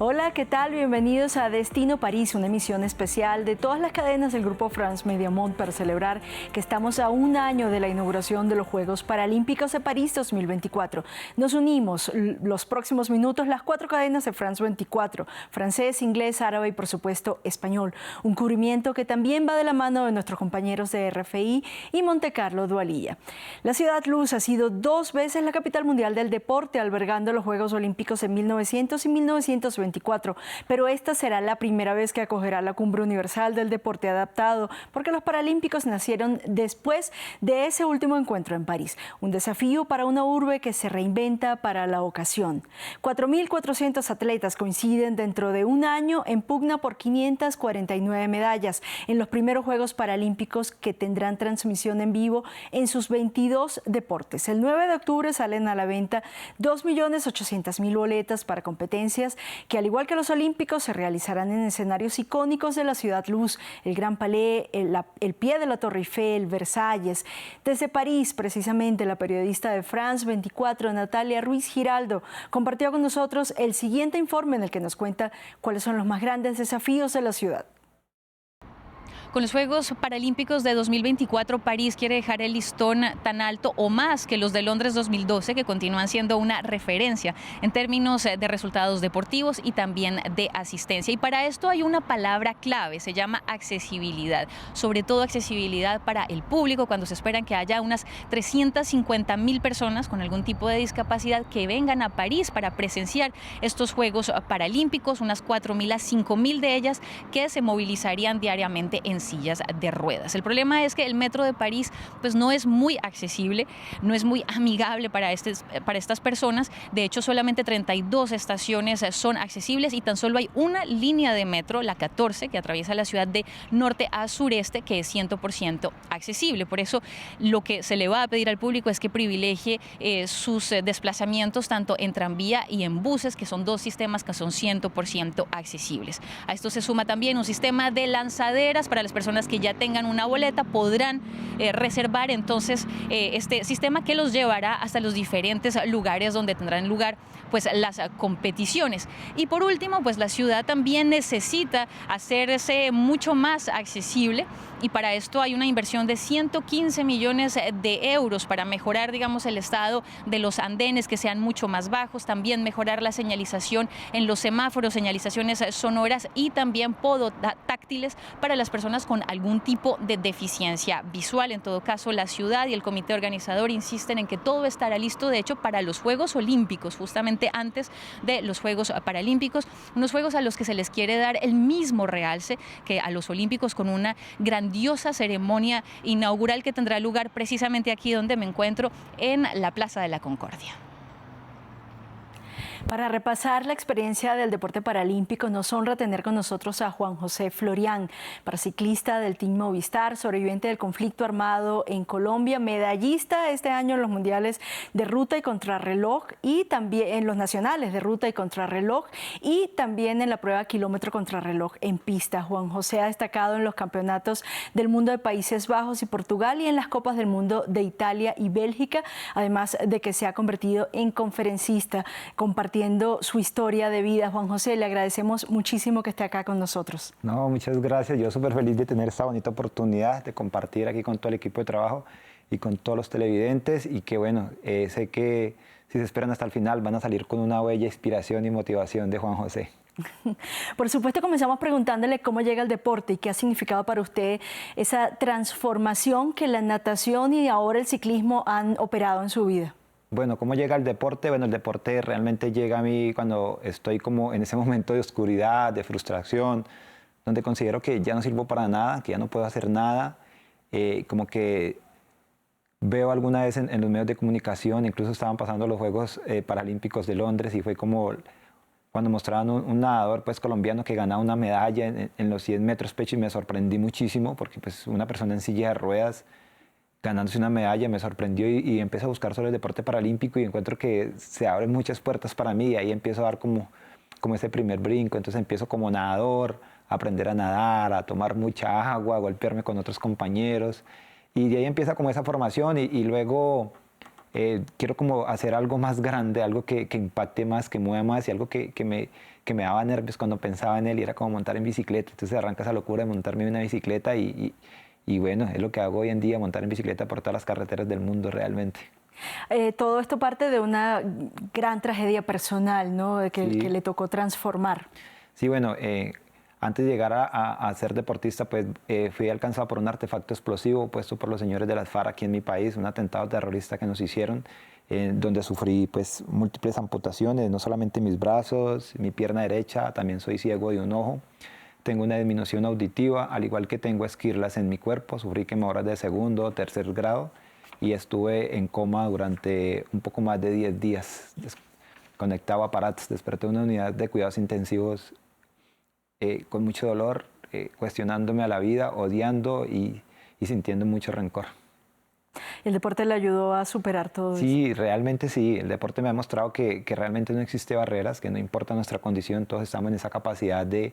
Hola, ¿qué tal? Bienvenidos a Destino París, una emisión especial de todas las cadenas del Grupo France Media Monde para celebrar que estamos a un año de la inauguración de los Juegos Paralímpicos de París 2024. Nos unimos los próximos minutos las 4 cadenas de France 24, francés, inglés, árabe y por supuesto español. Un cubrimiento que también va de la mano de nuestros compañeros de RFI y Montecarlo Dualía. La Ciudad Luz ha sido 2 veces la capital mundial del deporte, albergando los Juegos Olímpicos en 1900 y 1924, pero esta será la primera vez que acogerá la Cumbre Universal del Deporte Adaptado, porque los Paralímpicos nacieron después de ese último encuentro en París. Un desafío para una urbe que se reinventa para la ocasión. 4.400 atletas coinciden dentro de un año en pugna por 549 medallas en los primeros Juegos Paralímpicos que tendrán transmisión en vivo en sus 22 deportes. El 9 de octubre salen a la venta 2.800.000 boletas para competencias que, al igual que los Olímpicos, se realizarán en escenarios icónicos de la Ciudad Luz, el Gran Palais, el pie de la Torre Eiffel, Versalles. Desde París, precisamente, la periodista de France 24, Natalia Ruiz Giraldo, compartió con nosotros el siguiente informe en el que nos cuenta cuáles son los más grandes desafíos de la ciudad. Con los Juegos Paralímpicos de 2024, París quiere dejar el listón tan alto o más que los de Londres 2012, que continúan siendo una referencia en términos de resultados deportivos y también de asistencia. Y para esto hay una palabra clave, se llama accesibilidad. Sobre todo accesibilidad para el público, cuando se esperan que haya unas 350.000 personas con algún tipo de discapacidad que vengan a París para presenciar estos Juegos Paralímpicos, unas 4.000 a 5.000 de ellas que se movilizarían diariamente en sillas de ruedas. El problema es que el metro de París pues no es muy accesible, no es muy amigable para estas personas. De hecho, solamente 32 estaciones son accesibles y tan solo hay una línea de metro, la 14, que atraviesa la ciudad de norte a sureste, que es 100% accesible. Por eso lo que se le va a pedir al público es que privilegie sus desplazamientos tanto en tranvía y en buses, que son 2 sistemas que son 100% accesibles. A esto se suma también un sistema de lanzaderas. Para las personas que ya tengan una boleta podrán reservar entonces este sistema que los llevará hasta los diferentes lugares donde tendrán lugar pues las competiciones. Y por último, pues la ciudad también necesita hacerse mucho más accesible, y para esto hay una inversión de 115 millones de euros para mejorar, digamos, el estado de los andenes, que sean mucho más bajos, también mejorar la señalización en los semáforos, señalizaciones sonoras y también podotáctiles para las personas con algún tipo de deficiencia visual. En todo caso, la ciudad y el comité organizador insisten en que todo estará listo, de hecho, para los Juegos Olímpicos, justamente antes de los Juegos Paralímpicos, unos Juegos a los que se les quiere dar el mismo realce que a los Olímpicos, con una grandiosa ceremonia inaugural que tendrá lugar precisamente aquí donde me encuentro, en la Plaza de la Concordia. Para repasar la experiencia del deporte paralímpico, nos honra tener con nosotros a Juan José Florián, paraciclista del Team Movistar, sobreviviente del conflicto armado en Colombia, medallista este año en los mundiales de ruta y contrarreloj, y también en los nacionales de ruta y contrarreloj, y también en la prueba kilómetro contrarreloj en pista. Juan José ha destacado en los campeonatos del mundo de Países Bajos y Portugal y en las Copas del Mundo de Italia y Bélgica, además de que se ha convertido en conferencista, compartiendo su historia de vida. Juan José, le agradecemos muchísimo que esté acá con nosotros. No, muchas gracias. Yo súper feliz de tener esta bonita oportunidad de compartir aquí con todo el equipo de trabajo y con todos los televidentes, y que bueno, sé que si se esperan hasta el final van a salir con una bella inspiración y motivación de Juan José. Por supuesto, comenzamos preguntándole cómo llega el deporte y qué ha significado para usted esa transformación que la natación y ahora el ciclismo han operado en su vida. Bueno, ¿cómo llega el deporte? Bueno, el deporte realmente llega a mí cuando estoy como en ese momento de oscuridad, de frustración, donde considero que ya no sirvo para nada, que ya no puedo hacer nada. Como que veo alguna vez en los medios de comunicación, incluso estaban pasando los Juegos Paralímpicos de Londres, y fue como cuando mostraban un nadador pues colombiano que ganaba una medalla en los 100 metros pecho, y me sorprendí muchísimo porque pues una persona en silla de ruedas ganándose una medalla me sorprendió, y empecé a buscar sobre el deporte paralímpico y encuentro que se abren muchas puertas para mí, y ahí empiezo a dar como ese primer brinco. Entonces empiezo como nadador, a aprender a nadar, a tomar mucha agua, a golpearme con otros compañeros, y de ahí empieza como esa formación, y luego quiero como hacer algo más grande, algo que impacte más, que mueva más, y algo que que me daba nervios cuando pensaba en él y era como montar en bicicleta. Entonces arranca esa locura de montarme en una bicicleta y bueno, es lo que hago hoy en día, montar en bicicleta por todas las carreteras del mundo realmente. Todo esto parte de una gran tragedia personal, ¿no? Que Sí. le tocó transformar. Sí, bueno, antes de llegar a ser deportista, pues fui alcanzado por un artefacto explosivo puesto por los señores de las FARC aquí en mi país, un atentado terrorista que nos hicieron, donde sufrí pues múltiples amputaciones, no solamente mis brazos, mi pierna derecha, también soy ciego de un ojo. Tengo una disminución auditiva, al igual que tengo esquirlas en mi cuerpo, sufrí quemaduras de segundo o tercer grado y estuve en coma durante un poco más de 10 días. Conectado a aparatos, desperté en una unidad de cuidados intensivos con mucho dolor, cuestionándome a la vida, odiando y sintiendo mucho rencor. ¿El deporte le ayudó a superar todo eso? Sí, realmente sí. El deporte me ha demostrado que realmente no existe barreras, que no importa nuestra condición, todos estamos en esa capacidad de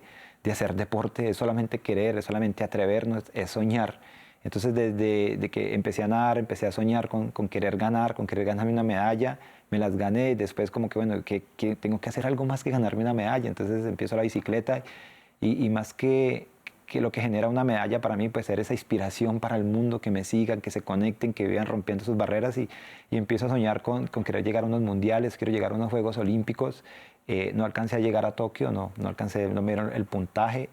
hacer deporte, es solamente querer, es solamente atrevernos, es soñar. Entonces, desde que empecé a nadar, empecé a soñar con querer ganarme una medalla, me las gané, después como que, bueno, que tengo que hacer algo más que ganarme una medalla, entonces empiezo la bicicleta y más que lo que genera una medalla para mí, pues ser esa inspiración para el mundo, que me sigan, que se conecten, que vivan rompiendo sus barreras y empiezo a soñar con querer llegar a unos mundiales, quiero llegar a unos Juegos Olímpicos. No alcancé a llegar a Tokio, no alcancé, no me dieron el puntaje,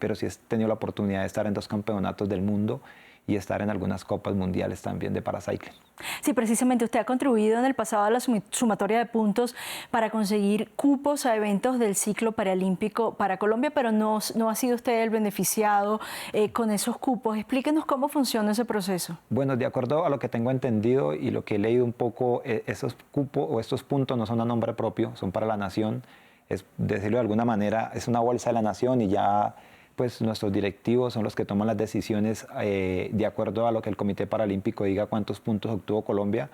pero sí he tenido la oportunidad de estar en 2 campeonatos del mundo y estar en algunas copas mundiales también de paracycling. Sí, precisamente usted ha contribuido en el pasado a la sumatoria de puntos para conseguir cupos a eventos del ciclo paralímpico para Colombia, pero no ha sido usted el beneficiado con esos cupos. Explíquenos cómo funciona ese proceso. Bueno, de acuerdo a lo que tengo entendido y lo que he leído un poco, esos cupos o estos puntos no son a nombre propio, son para la nación. Es, decirlo de alguna manera, es una bolsa de la nación y ya pues nuestros directivos son los que toman las decisiones de acuerdo a lo que el Comité Paralímpico diga cuántos puntos obtuvo Colombia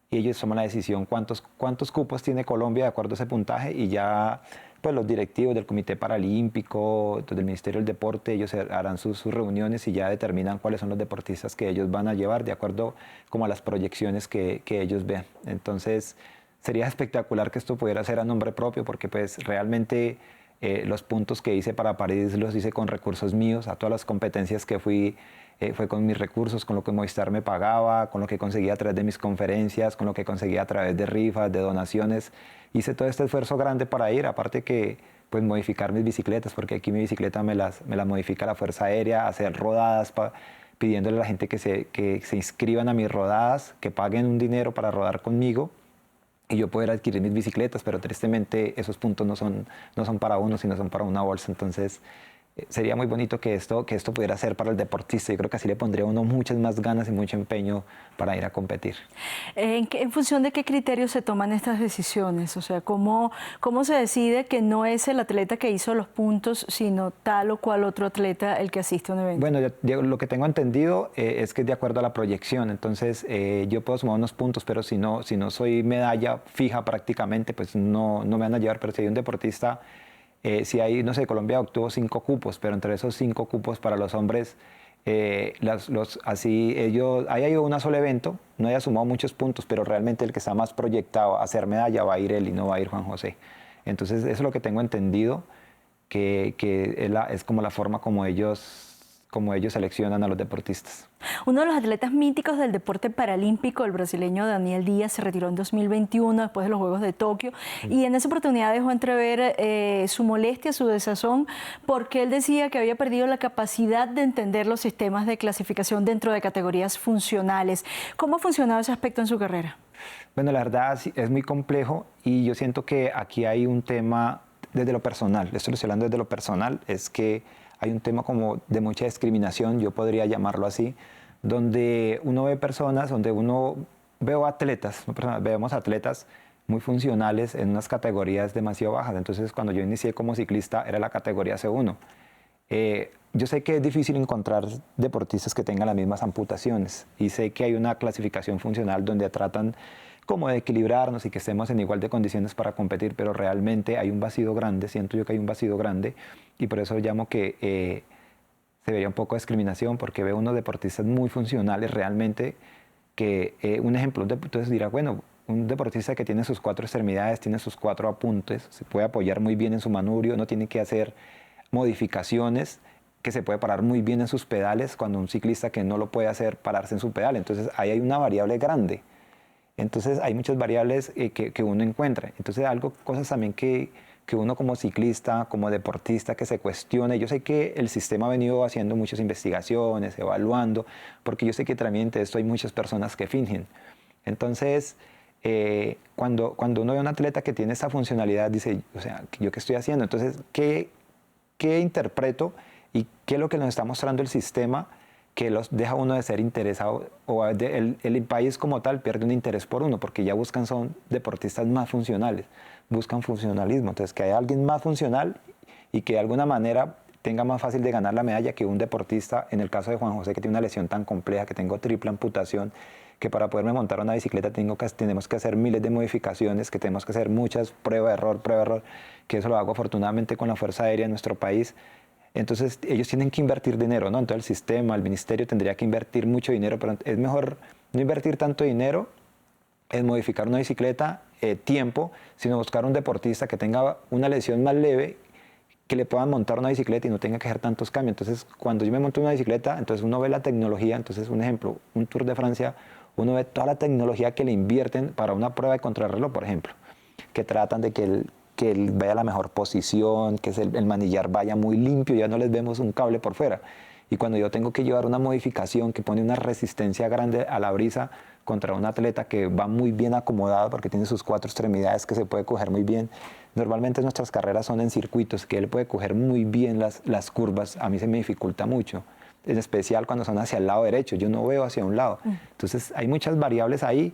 y ellos toman la decisión cuántos cupos tiene Colombia de acuerdo a ese puntaje y ya pues los directivos del Comité Paralímpico, del Ministerio del Deporte, ellos harán sus reuniones y ya determinan cuáles son los deportistas que ellos van a llevar de acuerdo como a las proyecciones que ellos vean. Entonces sería espectacular que esto pudiera ser a nombre propio porque pues realmente los puntos que hice para París los hice con recursos míos, a todas las competencias que fui fue con mis recursos, con lo que Movistar me pagaba, con lo que conseguía a través de mis conferencias, con lo que conseguía a través de rifas, de donaciones. Hice todo este esfuerzo grande para ir, aparte que pues modificar mis bicicletas, porque aquí mi bicicleta me las modifica la Fuerza Aérea, hacer rodadas, pidiéndole a la gente que se inscriban a mis rodadas, que paguen un dinero para rodar conmigo y yo poder adquirir mis bicicletas, pero tristemente esos puntos no son para uno, sino son para una bolsa. Entonces sería muy bonito que esto pudiera ser para el deportista. Yo creo que así le pondría a uno muchas más ganas y mucho empeño para ir a competir. ¿En función de qué criterios se toman estas decisiones? O sea, ¿cómo se decide que no es el atleta que hizo los puntos, sino tal o cual otro atleta el que asiste a un evento? Bueno, lo que tengo entendido es que es de acuerdo a la proyección. Entonces, yo puedo sumar unos puntos, pero si no soy medalla fija prácticamente, pues no me van a llevar. Pero si hay un deportista, si hay, no sé, Colombia obtuvo 5 cupos, pero entre esos 5 cupos para los hombres, ahí hay un solo evento, no haya sumado muchos puntos, pero realmente el que está más proyectado a ser medalla va a ir él y no va a ir Juan José. Entonces, eso es lo que tengo entendido, que es como la forma como ellos seleccionan a los deportistas. Uno de los atletas míticos del deporte paralímpico, el brasileño Daniel Díaz, se retiró en 2021 después de los Juegos de Tokio y en esa oportunidad dejó entrever su molestia, su desazón, porque él decía que había perdido la capacidad de entender los sistemas de clasificación dentro de categorías funcionales. ¿Cómo ha funcionado ese aspecto en su carrera? Bueno, la verdad es muy complejo y yo siento que aquí hay un tema desde lo personal, esto lo estoy hablando desde lo personal, es que hay un tema como de mucha discriminación, yo podría llamarlo así, donde uno ve personas, veo atletas, vemos atletas muy funcionales en unas categorías demasiado bajas. Entonces, cuando yo inicié como ciclista, era la categoría C1. Yo sé que es difícil encontrar deportistas que tengan las mismas amputaciones y sé que hay una clasificación funcional donde tratan como de equilibrarnos y que estemos en igual de condiciones para competir, pero realmente hay un vacío grande, siento yo que hay un vacío grande y por eso llamo que se vería un poco de discriminación porque veo unos deportistas muy funcionales realmente que un ejemplo, entonces dirá, bueno, un deportista que tiene sus 4 extremidades, tiene sus 4 apuntes, se puede apoyar muy bien en su manubrio, no tiene que hacer modificaciones, que se puede parar muy bien en sus pedales, cuando un ciclista que no lo puede hacer pararse en su pedal. Entonces ahí hay una variable grande. Entonces hay muchas variables que uno encuentra. Entonces cosas también que uno como ciclista, como deportista, que se cuestione. Yo sé que el sistema ha venido haciendo muchas investigaciones, evaluando, porque yo sé que también de esto hay muchas personas que fingen. Entonces, cuando uno ve a un atleta que tiene esa funcionalidad, dice, o sea, ¿yo qué estoy haciendo? Entonces, ¿qué interpreto y qué es lo que nos está mostrando el sistema que los deja uno de ser interesado, o el país como tal pierde un interés por uno, porque ya son deportistas más funcionales, buscan funcionalismo? Entonces, que haya alguien más funcional y que de alguna manera tenga más fácil de ganar la medalla que un deportista, en el caso de Juan José, que tiene una lesión tan compleja, que tengo triple amputación, que para poderme montar una bicicleta tenemos que hacer miles de modificaciones, que tenemos que hacer muchas prueba, error, que eso lo hago afortunadamente con la Fuerza Aérea en nuestro país. Entonces ellos tienen que invertir dinero, ¿no? Entonces el sistema, el ministerio tendría que invertir mucho dinero, pero es mejor no invertir tanto dinero en modificar una bicicleta, tiempo, sino buscar un deportista que tenga una lesión más leve, que le puedan montar una bicicleta y no tenga que hacer tantos cambios. Entonces, cuando yo me monto una bicicleta, entonces uno ve la tecnología. Entonces, un ejemplo, un Tour de Francia, uno ve toda la tecnología que le invierten para una prueba de contrarreloj, por ejemplo, que tratan de que él vaya a la mejor posición, que el manillar vaya muy limpio, ya no les vemos un cable por fuera. Y cuando yo tengo que llevar una modificación que pone una resistencia grande a la brisa contra un atleta que va muy bien acomodado porque tiene sus 4 extremidades que se puede coger muy bien. Normalmente nuestras carreras son en circuitos que él puede coger muy bien las curvas. A mí se me dificulta mucho, en especial cuando son hacia el lado derecho. Yo no veo hacia un lado. Entonces hay muchas variables ahí,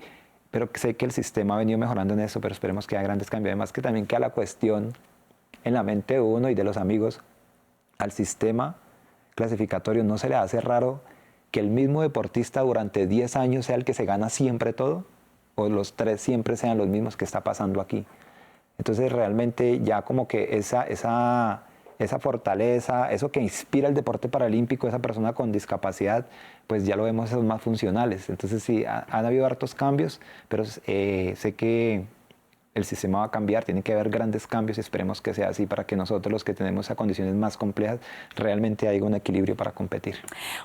pero sé que el sistema ha venido mejorando en eso, pero esperemos que haya grandes cambios. Además que también queda la cuestión en la mente de uno y de los amigos, al sistema clasificatorio no se le hace raro que el mismo deportista durante 10 años sea el que se gana siempre todo, o los 3 siempre sean los mismos. Que está pasando aquí. Entonces realmente ya como que esa fortaleza, eso que inspira el deporte paralímpico, esa persona con discapacidad, pues ya lo vemos esos más funcionales. Entonces sí, han habido hartos cambios, pero sé que el sistema va a cambiar, tiene que haber grandes cambios y esperemos que sea así para que nosotros, los que tenemos a condiciones más complejas, realmente haya un equilibrio para competir.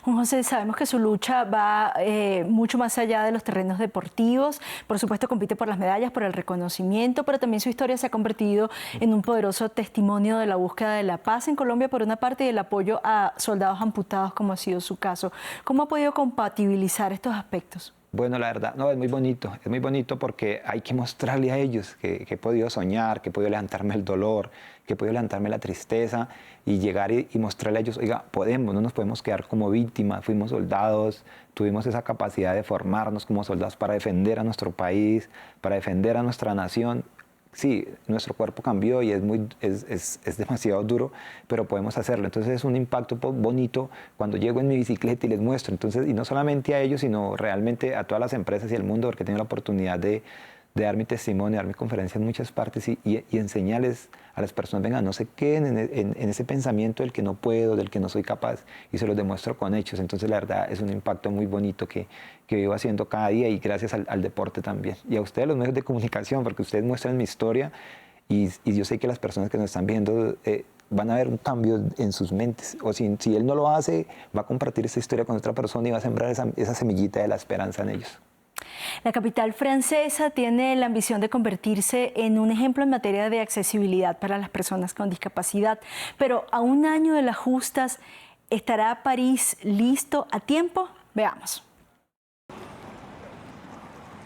Juan José, sabemos que su lucha va mucho más allá de los terrenos deportivos. Por supuesto, compite por las medallas, por el reconocimiento, pero también su historia se ha convertido en un poderoso testimonio de la búsqueda de la paz en Colombia, por una parte, y el apoyo a soldados amputados, como ha sido su caso. ¿Cómo ha podido compatibilizar estos aspectos? Bueno, la verdad, no, es muy bonito porque hay que mostrarle a ellos que he podido soñar, que he podido levantarme el dolor, que he podido levantarme la tristeza y llegar y mostrarle a ellos, oiga, no nos podemos quedar como víctimas, fuimos soldados, tuvimos esa capacidad de formarnos como soldados para defender a nuestro país, para defender a nuestra nación. Sí, nuestro cuerpo cambió y es demasiado duro, pero podemos hacerlo. Entonces es un impacto bonito cuando llego en mi bicicleta y les muestro. Entonces, y no solamente a ellos, sino realmente a todas las empresas y el mundo, porque he tenido la oportunidad de dar mi testimonio, dar mi conferencia en muchas partes y enseñarles a las personas, venga, no se queden en ese pensamiento del que no puedo, del que no soy capaz, y se los demuestro con hechos. Entonces, la verdad, es un impacto muy bonito que vivo haciendo cada día y gracias al deporte también. Y a ustedes, los medios de comunicación, porque ustedes muestran mi historia y yo sé que las personas que nos están viendo van a ver un cambio en sus mentes. O si él no lo hace, va a compartir esa historia con otra persona y va a sembrar esa semillita de la esperanza en ellos. La capital francesa tiene la ambición de convertirse en un ejemplo en materia de accesibilidad para las personas con discapacidad, pero a un año de las justas, ¿estará París listo a tiempo? Veamos.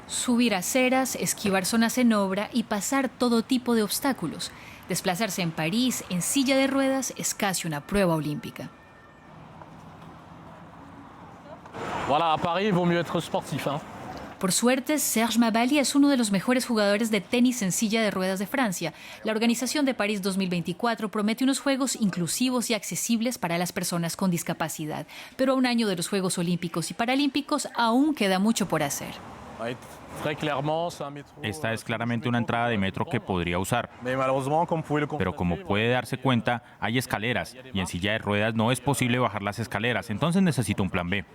Subir aceras, esquivar zonas en obra y pasar todo tipo de obstáculos. Desplazarse en París en silla de ruedas es casi una prueba olímpica. Voilà, à Paris, il vaut mieux être sportif, hein. Por suerte, Serge Mabali es uno de los mejores jugadores de tenis en silla de ruedas de Francia. La organización de París 2024 promete unos Juegos inclusivos y accesibles para las personas con discapacidad. Pero a un año de los Juegos Olímpicos y Paralímpicos aún queda mucho por hacer. Esta es claramente una entrada de metro que podría usar. Pero como puede darse cuenta, hay escaleras y en silla de ruedas no es posible bajar las escaleras, entonces necesito un plan B.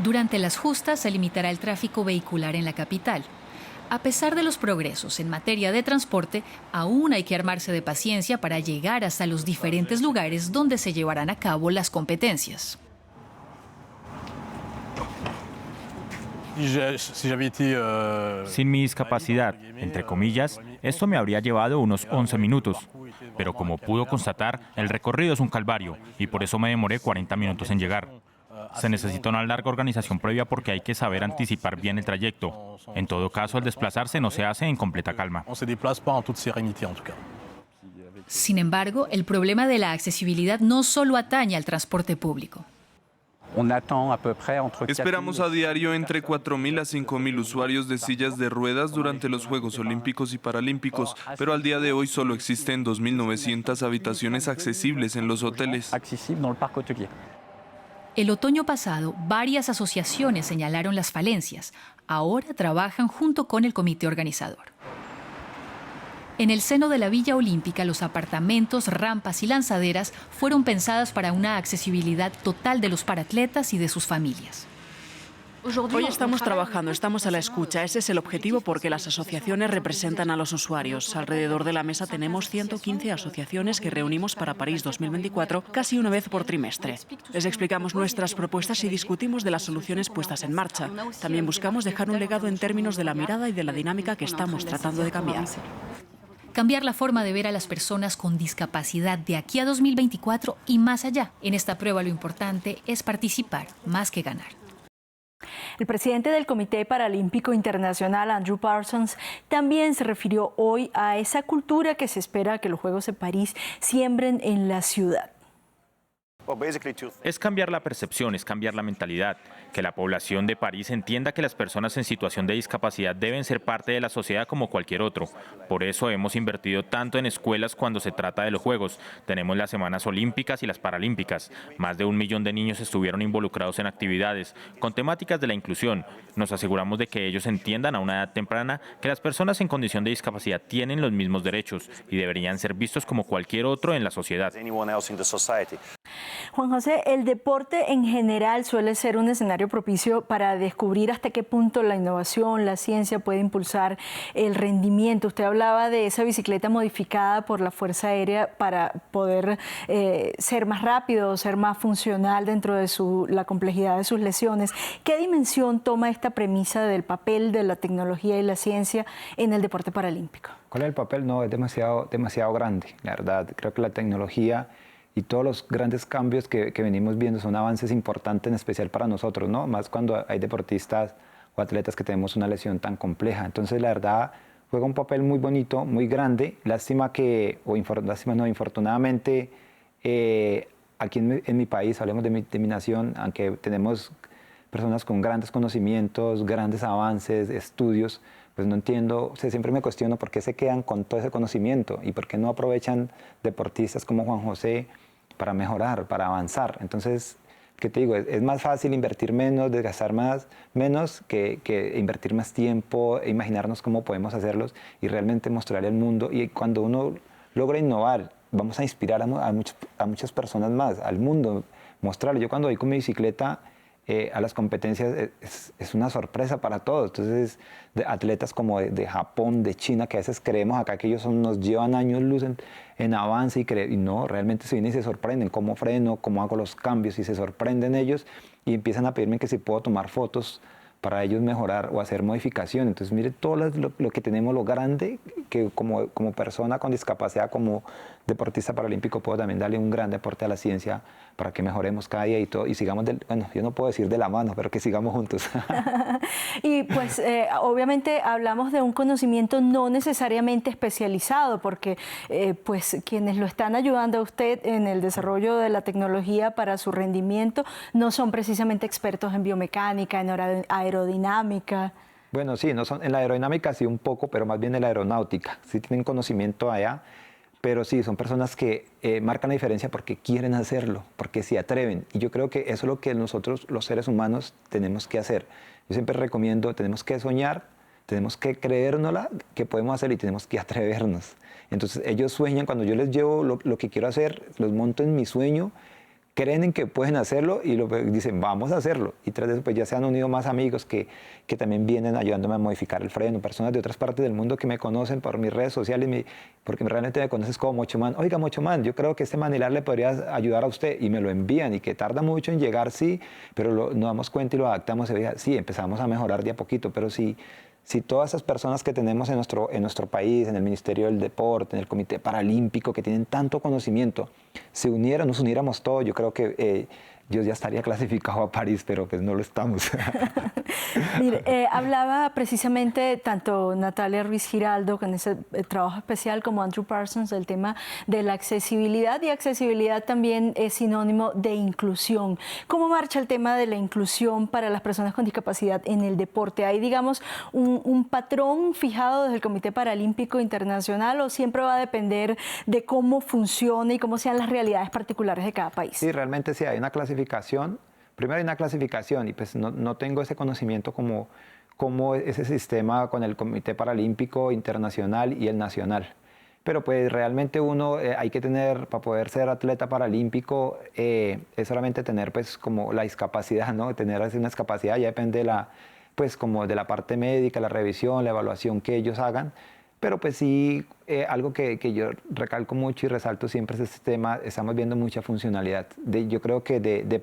Durante las justas se limitará el tráfico vehicular en la capital. A pesar de los progresos en materia de transporte, aún hay que armarse de paciencia para llegar hasta los diferentes lugares donde se llevarán a cabo las competencias. Sin mi discapacidad, entre comillas, esto me habría llevado unos 11 minutos. Pero como pudo constatar, el recorrido es un calvario y por eso me demoré 40 minutos en llegar. Se necesita una larga organización previa porque hay que saber anticipar bien el trayecto. En todo caso, el desplazarse no se hace en completa calma. Sin embargo, el problema de la accesibilidad no solo atañe al transporte público. Esperamos a diario entre 4.000 a 5.000 usuarios de sillas de ruedas durante los Juegos Olímpicos y Paralímpicos, pero al día de hoy solo existen 2.900 habitaciones accesibles en los hoteles. El otoño pasado, varias asociaciones señalaron las falencias. Ahora trabajan junto con el comité organizador. En el seno de la Villa Olímpica, los apartamentos, rampas y lanzaderas fueron pensadas para una accesibilidad total de los paratletas y de sus familias. Hoy estamos trabajando, estamos a la escucha. Ese es el objetivo porque las asociaciones representan a los usuarios. Alrededor de la mesa tenemos 115 asociaciones que reunimos para París 2024 casi una vez por trimestre. Les explicamos nuestras propuestas y discutimos de las soluciones puestas en marcha. También buscamos dejar un legado en términos de la mirada y de la dinámica que estamos tratando de cambiar. Cambiar la forma de ver a las personas con discapacidad de aquí a 2024 y más allá. En esta prueba lo importante es participar más que ganar. El presidente del Comité Paralímpico Internacional, Andrew Parsons, también se refirió hoy a esa cultura que se espera que los Juegos de París siembren en la ciudad. Es cambiar la percepción, es cambiar la mentalidad, que la población de París entienda que las personas en situación de discapacidad deben ser parte de la sociedad como cualquier otro. Por eso hemos invertido tanto en escuelas cuando se trata de los Juegos. Tenemos las Semanas Olímpicas y las Paralímpicas. Más de 1 millón de niños estuvieron involucrados en actividades con temáticas de la inclusión. Nos aseguramos de que ellos entiendan a una edad temprana que las personas en condición de discapacidad tienen los mismos derechos y deberían ser vistos como cualquier otro en la sociedad. Juan José, el deporte en general suele ser un escenario propicio para descubrir hasta qué punto la innovación, la ciencia puede impulsar el rendimiento. Usted hablaba de esa bicicleta modificada por la Fuerza Aérea para poder ser más rápido, ser más funcional dentro de la complejidad de sus lesiones. ¿Qué dimensión toma esta premisa del papel de la tecnología y la ciencia en el deporte paralímpico? ¿Cuál es el papel? No, es demasiado grande, la verdad. Creo que la tecnología y todos los grandes cambios que venimos viendo son avances importantes, en especial para nosotros, ¿no? Más cuando hay deportistas o atletas que tenemos una lesión tan compleja. Entonces, la verdad, juega un papel muy bonito, muy grande. Infortunadamente, aquí en mi país, hablemos de mi nación, aunque tenemos personas con grandes conocimientos, grandes avances, estudios, pues no entiendo, siempre me cuestiono por qué se quedan con todo ese conocimiento y por qué no aprovechan deportistas como Juan José para mejorar, para avanzar. Entonces, ¿qué te digo? Es más fácil invertir menos, desgastar menos que invertir más tiempo, e imaginarnos cómo podemos hacerlos y realmente mostrarle al mundo. Y cuando uno logra innovar, vamos a inspirar a muchas personas más, al mundo, mostrarle. Yo cuando voy con mi bicicleta a las competencias es una sorpresa para todos. Entonces, atletas como de Japón, de China, que a veces creemos acá que ellos nos llevan años luz en avance y no, realmente se vienen y se sorprenden cómo freno, cómo hago los cambios y se sorprenden ellos y empiezan a pedirme que si puedo tomar fotos para ellos mejorar o hacer modificaciones. Entonces, mire todo lo que tenemos, lo grande, que como persona con discapacidad, como deportista paralímpico, puedo también darle un gran aporte a la ciencia para que mejoremos cada día y todo, y sigamos, yo no puedo decir de la mano, pero que sigamos juntos. Y pues obviamente hablamos de un conocimiento no necesariamente especializado, porque pues quienes lo están ayudando a usted en el desarrollo de la tecnología para su rendimiento no son precisamente expertos en biomecánica, en aerodinámica. Bueno, sí, no son, en la aerodinámica sí un poco, pero más bien en la aeronáutica. Sí tienen conocimiento allá, pero sí, son personas que marcan la diferencia porque quieren hacerlo, porque se atreven. Y yo creo que eso es lo que nosotros, los seres humanos, tenemos que hacer. Yo siempre recomiendo, tenemos que soñar, tenemos que creérnosla, que podemos hacer y tenemos que atrevernos. Entonces ellos sueñan, cuando yo les llevo lo que quiero hacer, los monto en mi sueño, creen en que pueden hacerlo y dicen, vamos a hacerlo. Y tras eso pues ya se han unido más amigos que también vienen ayudándome a modificar el freno, personas de otras partes del mundo que me conocen por mis redes sociales, porque realmente me conoces como Mochoman. Oiga, Mochoman, yo creo que este manilar le podría ayudar a usted, y me lo envían, y que tarda mucho en llegar, sí, pero nos damos cuenta y lo adaptamos, sí, empezamos a mejorar de a poquito, pero si todas esas personas que tenemos en nuestro país, en el Ministerio del Deporte, en el Comité Paralímpico, que tienen tanto conocimiento, se unieran, nos uniéramos todos, yo creo que yo ya estaría clasificado a París, pero pues no lo estamos. Mire, hablaba precisamente tanto Natalia Ruiz Giraldo con ese trabajo especial como Andrew Parsons del tema de la accesibilidad, y accesibilidad también es sinónimo de inclusión. ¿Cómo marcha el tema de la inclusión para las personas con discapacidad en el deporte? ¿Hay, digamos, un patrón fijado desde el Comité Paralímpico Internacional o siempre va a depender de cómo funcione y cómo sean las realidades particulares de cada país? Sí, realmente sí, hay una clasificación. Primero hay una clasificación y pues no tengo ese conocimiento como ese sistema con el Comité Paralímpico Internacional y el nacional. Pero pues realmente uno hay que tener, para poder ser atleta paralímpico, es solamente tener pues como la discapacidad, ¿no? Tener así una discapacidad ya depende pues como de la parte médica, la revisión, la evaluación que ellos hagan. Pero pues sí, algo que yo recalco mucho y resalto siempre es este tema, estamos viendo mucha funcionalidad. Yo creo que de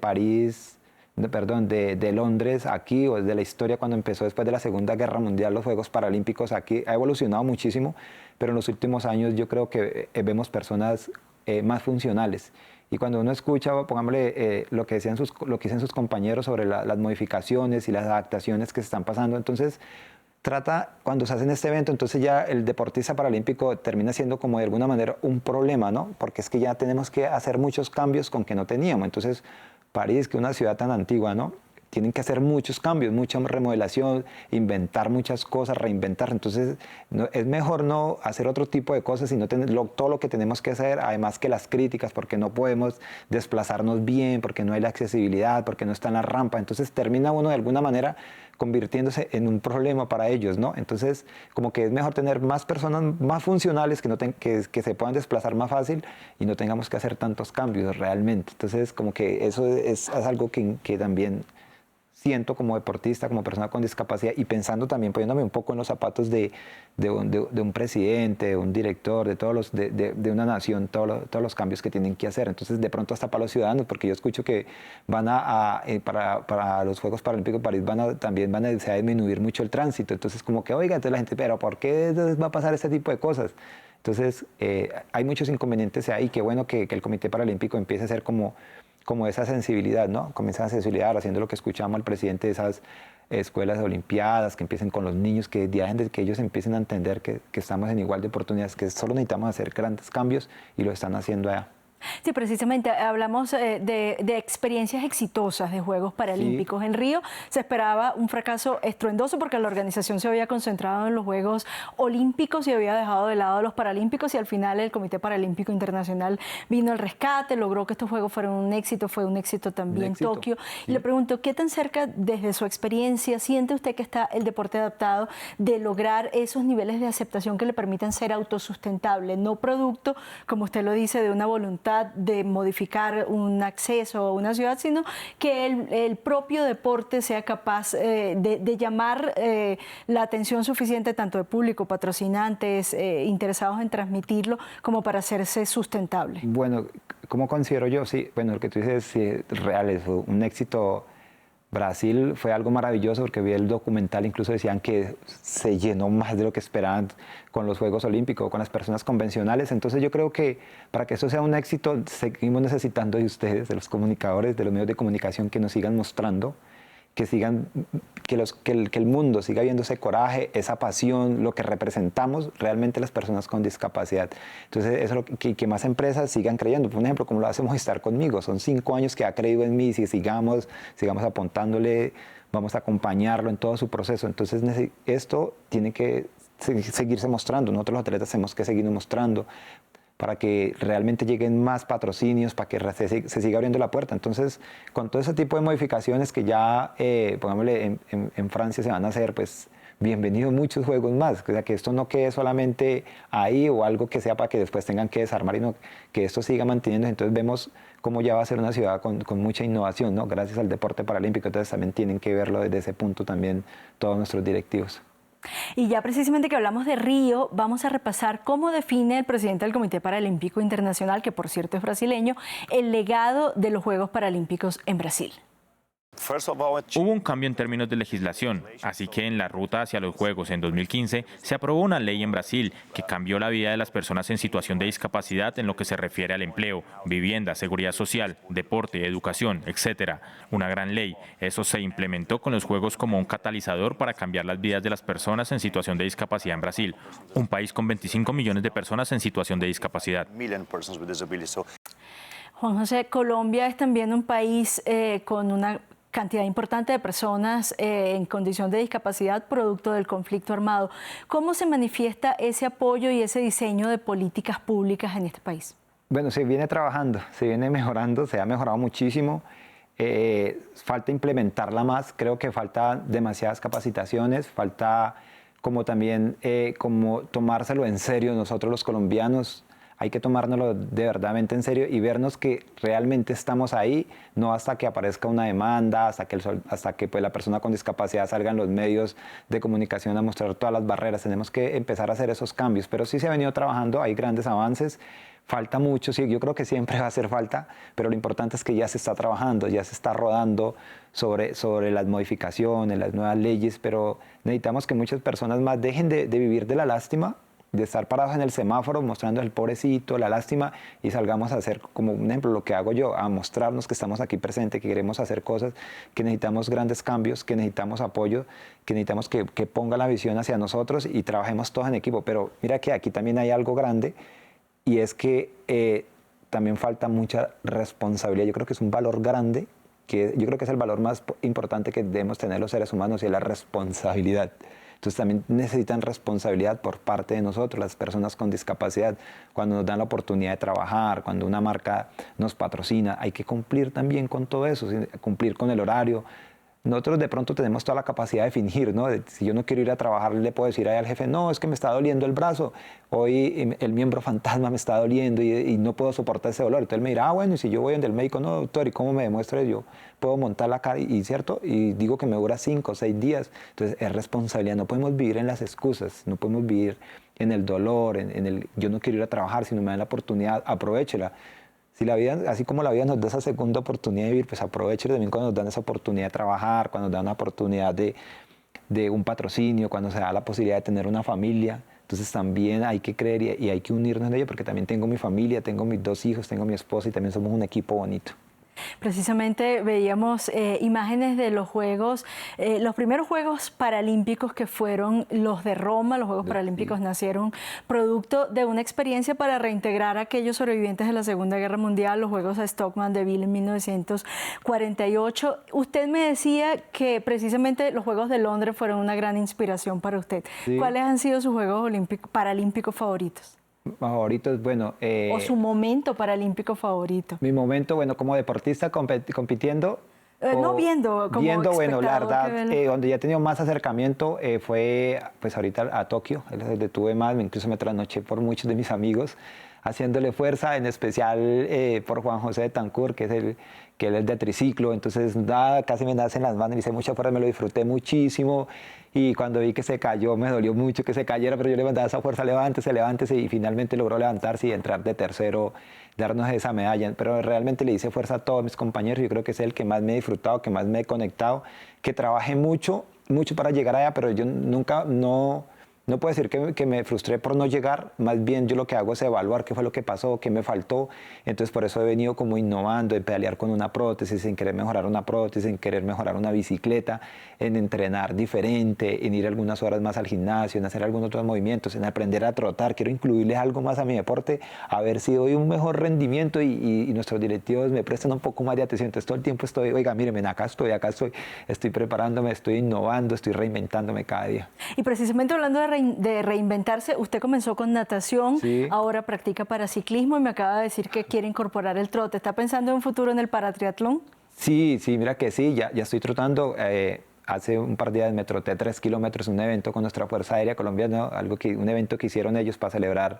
Londres aquí, o desde la historia cuando empezó después de la Segunda Guerra Mundial, los Juegos Paralímpicos aquí, ha evolucionado muchísimo, pero en los últimos años yo creo que vemos personas más funcionales. Y cuando uno escucha, pongámosle, lo que dicen sus compañeros sobre las modificaciones y las adaptaciones que se están pasando, entonces cuando se hace este evento, entonces ya el deportista paralímpico termina siendo como de alguna manera un problema, ¿no? Porque es que ya tenemos que hacer muchos cambios con que no teníamos. Entonces, París, que es una ciudad tan antigua, ¿no? Tienen que hacer muchos cambios, mucha remodelación, inventar muchas cosas, reinventar. Entonces, es mejor no hacer otro tipo de cosas, sino tener todo lo que tenemos que hacer, además que las críticas, porque no podemos desplazarnos bien, porque no hay la accesibilidad, porque no está en la rampa. Entonces, termina uno de alguna manera convirtiéndose en un problema para ellos, ¿no? Entonces, como que es mejor tener más personas más funcionales que se puedan desplazar más fácil y no tengamos que hacer tantos cambios realmente. Entonces, como que eso es algo que también siento como deportista, como persona con discapacidad, y pensando también, poniéndome un poco en los zapatos de un presidente, de un director, de una nación, todos los cambios que tienen que hacer. Entonces, de pronto hasta para los ciudadanos, porque yo escucho que para los Juegos Paralímpicos de París también van a disminuir mucho el tránsito. Entonces, como que, oiga, entonces la gente, pero ¿por qué va a pasar este tipo de cosas? Entonces, hay muchos inconvenientes ahí. Qué bueno que el Comité Paralímpico empiece a ser como esa sensibilidad, ¿no? Comienza a sensibilidad haciendo lo que escuchamos al presidente de esas escuelas de olimpiadas, que empiecen con los niños, que ellos empiecen a entender que estamos en igual de oportunidades, que solo necesitamos hacer grandes cambios y lo están haciendo allá. Sí, precisamente hablamos de experiencias exitosas de Juegos Paralímpicos. Sí. En Río se esperaba un fracaso estruendoso porque la organización se había concentrado en los Juegos Olímpicos y había dejado de lado los Paralímpicos, y al final el Comité Paralímpico Internacional vino al rescate, logró que estos Juegos fueran un éxito, fue un éxito también Tokio. Sí. Y le pregunto, ¿qué tan cerca desde su experiencia siente usted que está el deporte adaptado de lograr esos niveles de aceptación que le permitan ser autosustentable, no producto, como usted lo dice, de una voluntad de modificar un acceso a una ciudad, sino que el propio deporte sea capaz de llamar la atención suficiente tanto de público, patrocinantes, interesados en transmitirlo, como para hacerse sustentable? Bueno, ¿cómo considero yo? Sí, bueno, lo que tú dices es real, es un éxito. Brasil fue algo maravilloso porque vi el documental, incluso decían que se llenó más de lo que esperaban con los Juegos Olímpicos, con las personas convencionales. Entonces yo creo que para que esto sea un éxito seguimos necesitando de ustedes, de los comunicadores, de los medios de comunicación, que nos sigan mostrando, que el mundo siga viendo ese coraje, esa pasión, lo que representamos realmente las personas con discapacidad. Entonces eso es lo que más empresas sigan creyendo. Por ejemplo, como lo hace Movistar conmigo, son 5 años que ha creído en mí, si sigamos apuntándole, vamos a acompañarlo en todo su proceso. Entonces esto tiene que seguirse mostrando, nosotros los atletas tenemos que seguir mostrando para que realmente lleguen más patrocinios, para que se siga abriendo la puerta. Entonces, con todo ese tipo de modificaciones que ya, pongámosle, en Francia se van a hacer, pues bienvenido muchos juegos más. O sea, que esto no quede solamente ahí o algo que sea para que después tengan que desarmar, sino que esto siga manteniendo. Entonces vemos cómo ya va a ser una ciudad con mucha innovación, ¿no? Gracias al deporte paralímpico. Entonces también tienen que verlo desde ese punto también todos nuestros directivos. Y ya precisamente que hablamos de Río, vamos a repasar cómo define el presidente del Comité Paralímpico Internacional, que por cierto es brasileño, el legado de los Juegos Paralímpicos en Brasil. Hubo un cambio en términos de legislación, así que en la ruta hacia los Juegos en 2015 se aprobó una ley en Brasil que cambió la vida de las personas en situación de discapacidad en lo que se refiere al empleo, vivienda, seguridad social, deporte, educación, etc. Una gran ley. Eso se implementó con los Juegos como un catalizador para cambiar las vidas de las personas en situación de discapacidad en Brasil, un país con 25 millones de personas en situación de discapacidad. Juan José, Colombia es también un país con una cantidad importante de personas en condición de discapacidad producto del conflicto armado. ¿Cómo se manifiesta ese apoyo y ese diseño de políticas públicas en este país? Bueno, se viene trabajando, se viene mejorando, se ha mejorado muchísimo. Falta implementarla más, creo que falta demasiadas capacitaciones, falta como también como tomárselo en serio nosotros los colombianos. Hay que tomárnoslo de verdadmente en serio y vernos que realmente estamos ahí, no hasta que aparezca una demanda, hasta que pues, la persona con discapacidad salga en los medios de comunicación a mostrar todas las barreras. Tenemos que empezar a hacer esos cambios, pero sí se ha venido trabajando, hay grandes avances, falta mucho, sí, yo creo que siempre va a hacer falta, pero lo importante es que ya se está trabajando, ya se está rodando sobre las modificaciones, las nuevas leyes, pero necesitamos que muchas personas más dejen de vivir de la lástima, de estar parados en el semáforo mostrando el pobrecito, la lástima, y salgamos a hacer, como un ejemplo, lo que hago yo, a mostrarnos que estamos aquí presentes, que queremos hacer cosas, que necesitamos grandes cambios, que necesitamos apoyo, que necesitamos que ponga la visión hacia nosotros y trabajemos todos en equipo. Pero mira que aquí también hay algo grande y es que también falta mucha responsabilidad. Yo creo que es un valor grande, que yo creo que es el valor más importante que debemos tener los seres humanos, y es la responsabilidad. Entonces también necesitan responsabilidad por parte de nosotros, las personas con discapacidad. Cuando nos dan la oportunidad de trabajar, cuando una marca nos patrocina, hay que cumplir también con todo eso, cumplir con el horario. Nosotros de pronto tenemos toda la capacidad de fingir, ¿no? Si yo no quiero ir a trabajar, le puedo decir ahí al jefe, no, es que me está doliendo el brazo, hoy el miembro fantasma me está doliendo y no puedo soportar ese dolor. Entonces él me dirá, bueno, y si yo voy donde el médico, no, doctor, ¿y cómo me demuestra? Yo puedo montar la cara ¿cierto? Y digo que me dura 5 o 6 días. Entonces es responsabilidad, no podemos vivir en las excusas, no podemos vivir en el dolor, en el yo no quiero ir a trabajar, si no me dan la oportunidad, aprovéchela. Si la vida, así como la vida nos da esa segunda oportunidad de vivir, pues aprovechen también cuando nos dan esa oportunidad de trabajar, cuando nos dan una oportunidad de un patrocinio, cuando se da la posibilidad de tener una familia. Entonces también hay que creer y hay que unirnos en ello, porque también tengo mi familia, tengo mis 2 hijos, tengo mi esposa y también somos un equipo bonito. Precisamente veíamos imágenes de los Juegos, los primeros Juegos Paralímpicos que fueron los de Roma. Los Juegos Paralímpicos nacieron producto de una experiencia para reintegrar a aquellos sobrevivientes de la Segunda Guerra Mundial, los Juegos a Stockman Deville en 1948. Usted me decía que precisamente los Juegos de Londres fueron una gran inspiración para usted. Sí. ¿Cuáles han sido sus Juegos Paralímpicos favoritos? Favoritos, bueno... o su momento paralímpico favorito. Mi momento, bueno, como deportista compitiendo... no viendo, como viendo, bueno, la verdad, donde ya he tenido más acercamiento fue, pues ahorita a Tokio, donde tuve más, incluso me trasnoché por muchos de mis amigos, haciéndole fuerza, en especial por Juan José Betancourt, que él es de triciclo, entonces casi me nacen las manos, hice mucha fuerza, me lo disfruté muchísimo, y cuando vi que se cayó, me dolió mucho que se cayera, pero yo le mandaba esa fuerza, levántese, y finalmente logró levantarse y entrar de tercero, darnos esa medalla, pero realmente le hice fuerza a todos mis compañeros, yo creo que es el que más me he disfrutado, que más me he conectado, que trabajé mucho para llegar allá, pero yo nunca, no puedo decir que me frustré por no llegar, más bien yo lo que hago es evaluar qué fue lo que pasó, qué me faltó, entonces por eso he venido como innovando, en pedalear con una prótesis, en querer mejorar una prótesis, en querer mejorar una bicicleta, en entrenar diferente, en ir algunas horas más al gimnasio, en hacer algunos otros movimientos, en aprender a trotar, quiero incluirles algo más a mi deporte, a ver si doy un mejor rendimiento y nuestros directivos me prestan un poco más de atención, entonces todo el tiempo estoy, oiga, mírenme, acá estoy preparándome, estoy innovando, estoy reinventándome cada día. Y precisamente hablando de reinventarse, usted comenzó con natación, sí. Ahora practica paraciclismo y me acaba de decir que quiere incorporar el trote. ¿Está pensando en un futuro en el paratriatlón? Sí, mira que sí, ya estoy trotando. hace un par de días me troté 3 kilómetros en un evento con nuestra Fuerza Aérea Colombiana, un evento que hicieron ellos para celebrar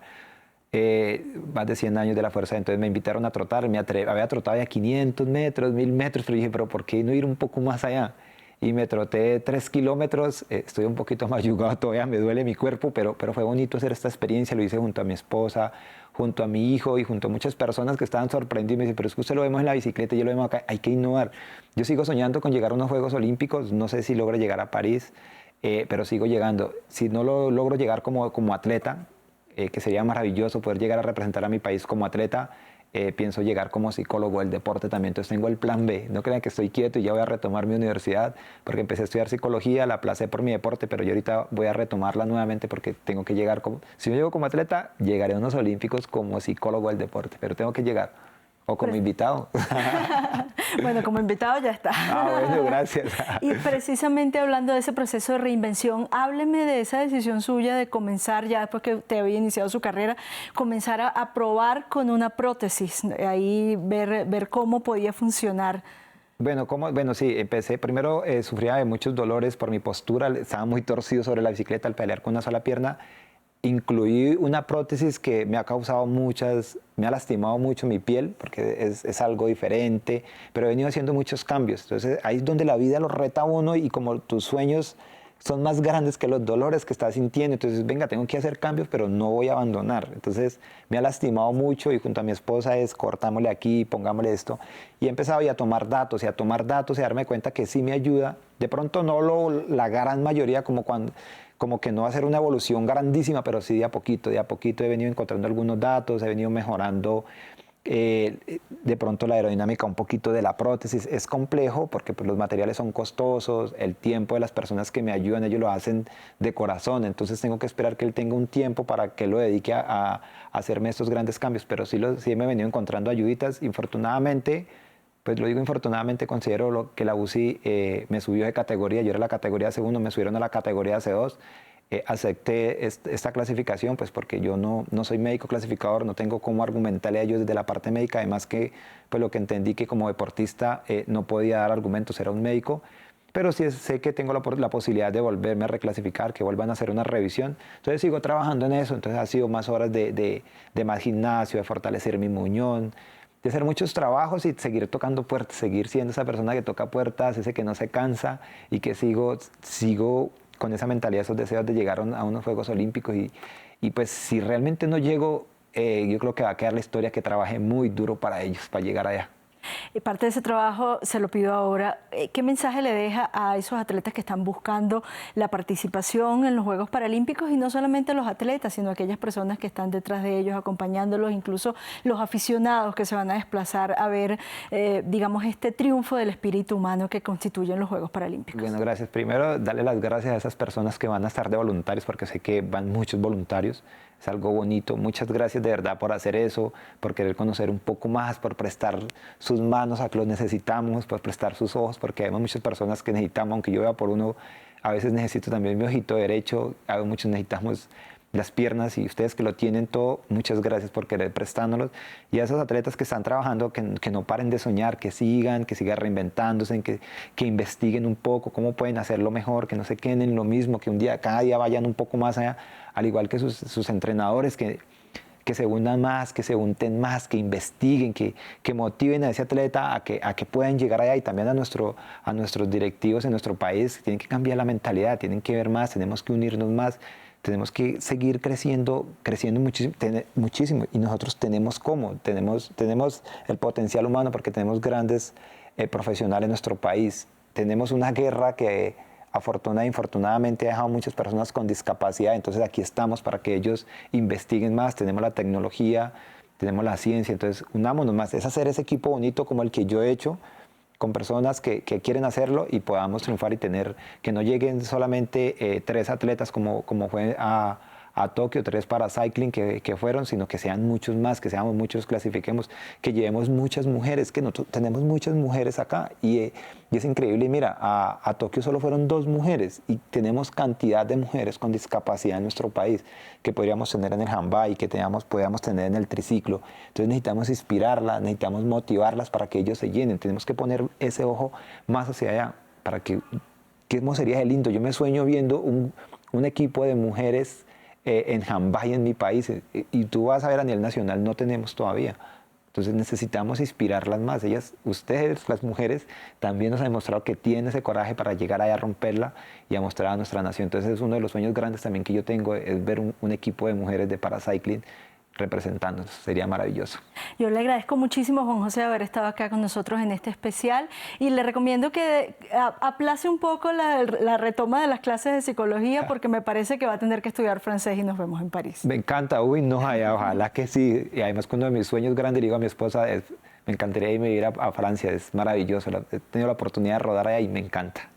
más de 100 años de la Fuerza. Entonces me invitaron a trotar, había trotado ya 500 metros, 1000 metros, pero dije, pero ¿por qué no ir un poco más allá? Y me troté 3 kilómetros, estoy un poquito mayugado todavía, me duele mi cuerpo, pero fue bonito hacer esta experiencia, lo hice junto a mi esposa, junto a mi hijo y junto a muchas personas que estaban sorprendidas y me dicen, pero es que usted lo vemos en la bicicleta y yo lo vemos acá, hay que innovar. Yo sigo soñando con llegar a unos Juegos Olímpicos, no sé si logro llegar a París, pero sigo llegando. Si no lo logro llegar como atleta, que sería maravilloso poder llegar a representar a mi país como atleta, pienso llegar como psicólogo del deporte también. Entonces tengo el plan B. No crean que estoy quieto y ya voy a retomar mi universidad, porque empecé a estudiar psicología, la aplacé por mi deporte, pero yo ahorita voy a retomarla nuevamente porque tengo que llegar si yo llego como atleta, llegaré a unos olímpicos como psicólogo del deporte, pero tengo que llegar. O como invitado. Bueno, como invitado ya está. Bueno, gracias. Y precisamente hablando de ese proceso de reinvención, hábleme de esa decisión suya de comenzar, ya después que usted había iniciado su carrera, comenzar a probar con una prótesis, ahí ver cómo podía funcionar. Bueno, sí, empecé, primero sufría de muchos dolores por mi postura, estaba muy torcido sobre la bicicleta al pelear con una sola pierna. Incluí una prótesis que me ha causado me ha lastimado mucho mi piel, porque es algo diferente, pero he venido haciendo muchos cambios. Entonces ahí es donde la vida lo reta a uno y como tus sueños son más grandes que los dolores que estás sintiendo, entonces venga, tengo que hacer cambios, pero no voy a abandonar. Entonces me ha lastimado mucho y junto a mi esposa cortámosle aquí, pongámosle esto. Y he empezado ya a tomar datos y a darme cuenta que sí me ayuda. De pronto no la gran mayoría como que no va a ser una evolución grandísima, pero sí de a poquito he venido encontrando algunos datos, he venido mejorando de pronto la aerodinámica un poquito de la prótesis. Es complejo porque pues, los materiales son costosos, el tiempo de las personas que me ayudan, ellos lo hacen de corazón, entonces tengo que esperar que él tenga un tiempo para que lo dedique a hacerme estos grandes cambios, pero sí me he venido encontrando ayuditas. Infortunadamente, pues lo digo infortunadamente, considero que la UCI me subió de categoría, yo era la categoría C1, me subieron a la categoría C2, acepté esta clasificación pues porque yo no soy médico clasificador, no tengo cómo argumentarle a ellos desde la parte médica, además que pues lo que entendí que como deportista no podía dar argumentos, era un médico, pero sí sé que tengo la posibilidad de volverme a reclasificar, que vuelvan a hacer una revisión, entonces sigo trabajando en eso, entonces ha sido más horas de más gimnasio, de fortalecer mi muñón, de hacer muchos trabajos y seguir tocando puertas, seguir siendo esa persona que toca puertas, ese que no se cansa y que sigo con esa mentalidad, esos deseos de llegar a unos Juegos Olímpicos y pues si realmente no llego, yo creo que va a quedar la historia que trabajé muy duro para ellos, para llegar allá. Y parte de ese trabajo se lo pido ahora. ¿Qué mensaje le deja a esos atletas que están buscando la participación en los Juegos Paralímpicos y no solamente a los atletas, sino a aquellas personas que están detrás de ellos, acompañándolos, incluso los aficionados que se van a desplazar a ver, digamos, este triunfo del espíritu humano que constituyen los Juegos Paralímpicos? Bueno, gracias. Primero, darle las gracias a esas personas que van a estar de voluntarios, porque sé que van muchos voluntarios. Es algo bonito. Muchas gracias de verdad por hacer eso, por querer conocer un poco más, por prestar sus manos a que los necesitamos, por prestar sus ojos, porque hay muchas personas que necesitamos, aunque yo vea por uno, a veces necesito también mi ojito derecho, a muchos necesitamos las piernas y ustedes que lo tienen todo, muchas gracias por querer prestándolos. Y a esos atletas que están trabajando, que no paren de soñar, que sigan reinventándose, que investiguen un poco cómo pueden hacerlo mejor, que no se queden en lo mismo, que cada día vayan un poco más allá, al igual que sus entrenadores, que se unan más, que se unten más, que investiguen, que motiven a ese atleta a que puedan llegar allá y también a nuestros directivos en nuestro país. Tienen que cambiar la mentalidad, tienen que ver más, tenemos que unirnos más. Tenemos que seguir creciendo muchísimo y nosotros tenemos el potencial humano porque tenemos grandes profesionales en nuestro país. Tenemos una guerra que infortunadamente ha dejado muchas personas con discapacidad, entonces aquí estamos para que ellos investiguen más, tenemos la tecnología, tenemos la ciencia, entonces unámonos más, es hacer ese equipo bonito como el que yo he hecho, con personas que quieren hacerlo y podamos triunfar y que no lleguen solamente 3 atletas como fue a Tokio, 3 para cycling que fueron, sino que sean muchos más, que seamos muchos, clasifiquemos, que llevemos muchas mujeres, que nosotros tenemos muchas mujeres acá y es increíble. Y mira, a Tokio solo fueron 2 mujeres y tenemos cantidad de mujeres con discapacidad en nuestro país que podríamos tener en el handbike, que podríamos tener en el triciclo. Entonces necesitamos inspirarlas, necesitamos motivarlas para que ellos se llenen. Tenemos que poner ese ojo más hacia allá para que ¿Cómo sería de lindo? Yo me sueño viendo un equipo de mujeres en handball en mi país, y tú vas a ver a nivel nacional, no tenemos todavía. Entonces necesitamos inspirarlas más. Ustedes, las mujeres, también nos han demostrado que tienen ese coraje para llegar allá a romperla y a mostrar a nuestra nación. Entonces es uno de los sueños grandes también que yo tengo, es ver un equipo de mujeres de paracycling representándonos. Sería maravilloso. Yo le agradezco muchísimo, Juan José, haber estado acá con nosotros en este especial, y le recomiendo que aplace un poco la retoma de las clases de psicología, porque me parece que va a tener que estudiar francés y nos vemos en París. Me encanta, no, ojalá que sí. Y además, uno de mis sueños grandes, digo a mi esposa, me encantaría irme a ir a Francia, es maravilloso. He tenido la oportunidad de rodar allá y me encanta.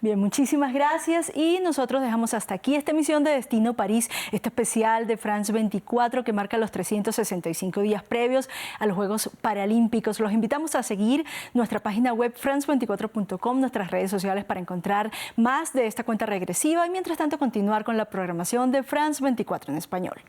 Bien, muchísimas gracias, y nosotros dejamos hasta aquí esta emisión de Destino París, este especial de France 24 que marca los 365 días previos a los Juegos Paralímpicos. Los invitamos a seguir nuestra página web france24.com, nuestras redes sociales para encontrar más de esta cuenta regresiva, y mientras tanto continuar con la programación de France 24 en español.